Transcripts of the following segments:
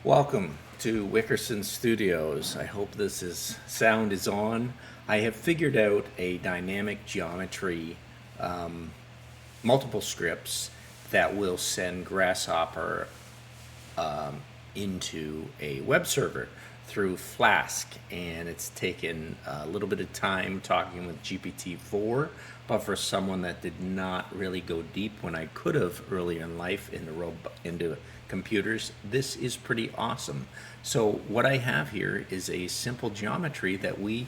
Welcome to Wickerson Studios. I hope sound is on. I have figured out a dynamic geometry, multiple scripts that will send Grasshopper into a web server through Flask, and it's taken a little bit of time talking with GPT-4, but for someone that did not really go deep when I could have earlier in life into computers, this is pretty awesome. So what I have here is a simple geometry that many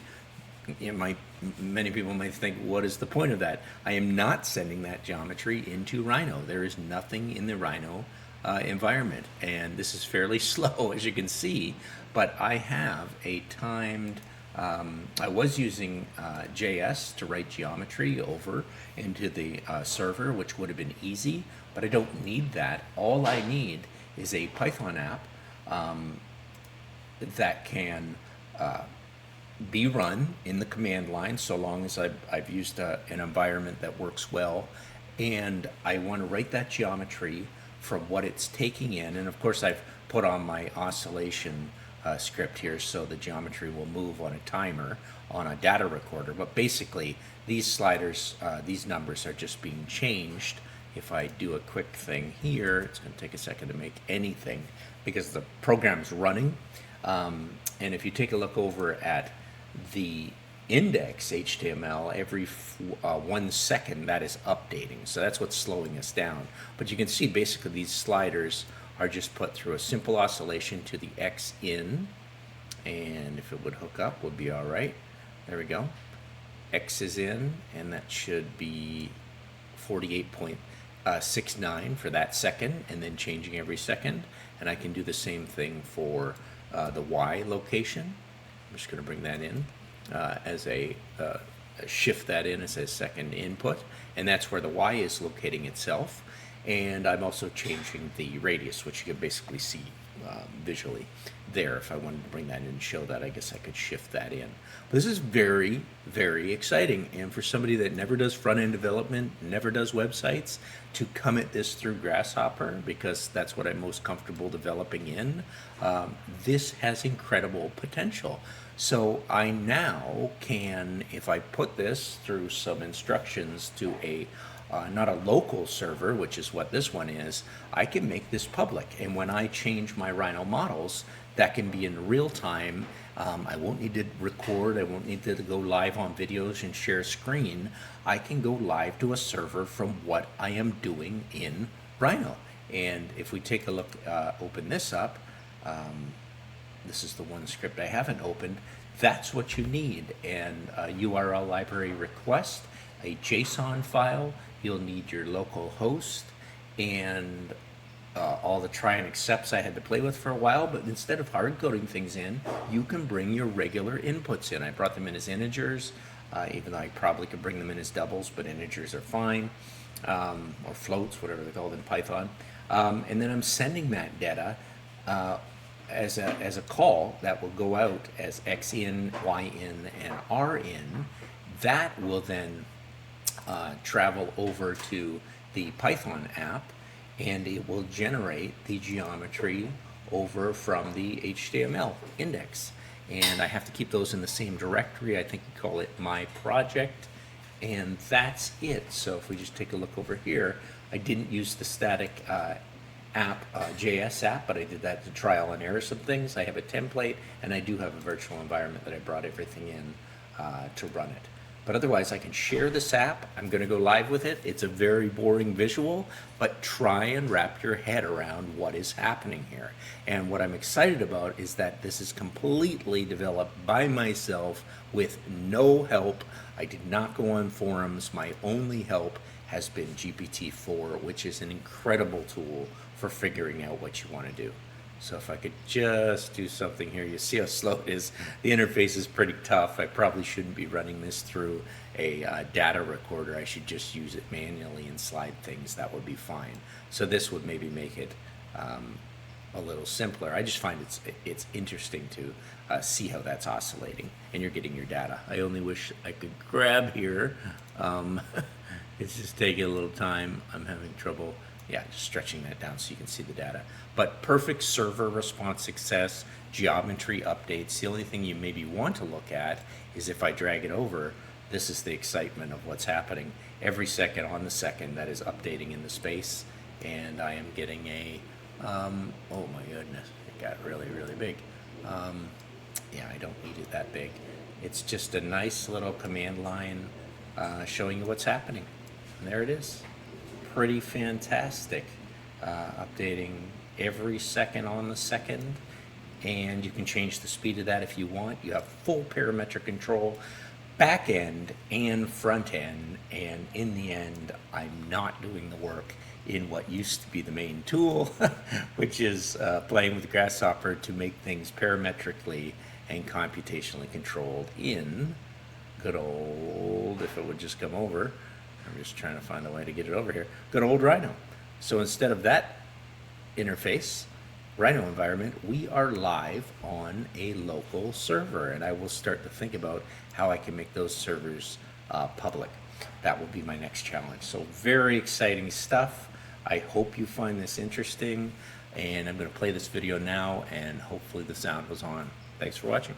people might think, what is the point of that? I am not sending that geometry into Rhino. There is nothing in the Rhino environment, and this is fairly slow, as you can see, but I have a timed I was using JS to write geometry over into the server, which would have been easy, but I don't need that. All I need is a Python app that can be run in the command line, so long as I've used an environment that works well, and I want to write that geometry from what it's taking in. And of course I've put on my oscillation script here, so the geometry will move on a timer on a data recorder. But basically these sliders, these numbers are just being changed. If I do a quick thing here, it's going to take a second to make anything because the program's running. And if you take a look over at the index.html, every 1 second that is updating, so that's what's slowing us down. But you can see basically these sliders are just put through a simple oscillation to the X in, and if it would hook up would be all right. There we go. X is in, and that should be 48.69 for that second, and then changing every second. And I can do the same thing for the Y location. I'm just going to bring that in as shift that in as a second input, and that's where the Y is locating itself. And I'm also changing the radius, which you can basically see visually there. If I wanted to bring that in and show that, I guess I could shift that in. But this is very, very exciting. And for somebody that never does front-end development, never does websites, to come at this through Grasshopper, because that's what I'm most comfortable developing in, this has incredible potential. So I now can, if I put this through some instructions to not a local server, which is what this one is, I can make this public. And when I change my Rhino models, that can be in real time. I won't need to record. I won't need to go live on videos and share screen. I can go live to a server from what I am doing in Rhino. And if we take a look, open this up, this is the one script I haven't opened. That's what you need. And URL library request, a JSON file, you'll need your local host, and all the try and accepts I had to play with for a while. But instead of hard coding things in, you can bring your regular inputs in. I brought them in as integers, even though I probably could bring them in as doubles, but integers are fine, or floats, whatever they're called in Python. And then I'm sending that data as a call that will go out as X in, Y in, and R in. That will then travel over to the Python app, and it will generate the geometry over from the HTML index. And I have to keep those in the same directory. I think we call it my project, and that's it. So if we just take a look over here, I didn't use the static JS app, but I did that to trial and error some things. I have a template, and I do have a virtual environment that I brought everything in to run it. But otherwise, I can share this app. I'm going to go live with it. It's a very boring visual, but try and wrap your head around what is happening here. And what I'm excited about is that this is completely developed by myself with no help. I did not go on forums. My only help has been GPT-4, which is an incredible tool for figuring out what you want to do. So if I could just do something here, you see how slow it is. The interface is pretty tough. I probably shouldn't be running this through a data recorder. I should just use it manually and slide things. That would be fine. So this would maybe make it a little simpler. I just find it's interesting to see how that's oscillating, and you're getting your data. I only wish I could grab here. It's just taking a little time. I'm having trouble Yeah, just stretching that down so you can see the data. But perfect server response success, geometry updates. The only thing you maybe want to look at is if I drag it over, this is the excitement of what's happening. Every second on the second that is updating in the space, and I am getting a, oh my goodness, it got really, really big. Yeah, I don't need it that big. It's just a nice little command line showing you what's happening. And there it is. Pretty fantastic. Updating every second on the second, and you can change the speed of that if you want. You have full parametric control, back end and front end, and in the end, I'm not doing the work in what used to be the main tool, which is playing with Grasshopper to make things parametrically and computationally controlled in good old, if it would just come over, I'm just trying to find a way to get it over here, good old Rhino. So instead of that interface, Rhino environment, we are live on a local server, and I will start to think about how I can make those servers public. That will be my next challenge. So very exciting stuff. I hope you find this interesting, and I'm going to play this video now, and hopefully the sound was on. Thanks for watching.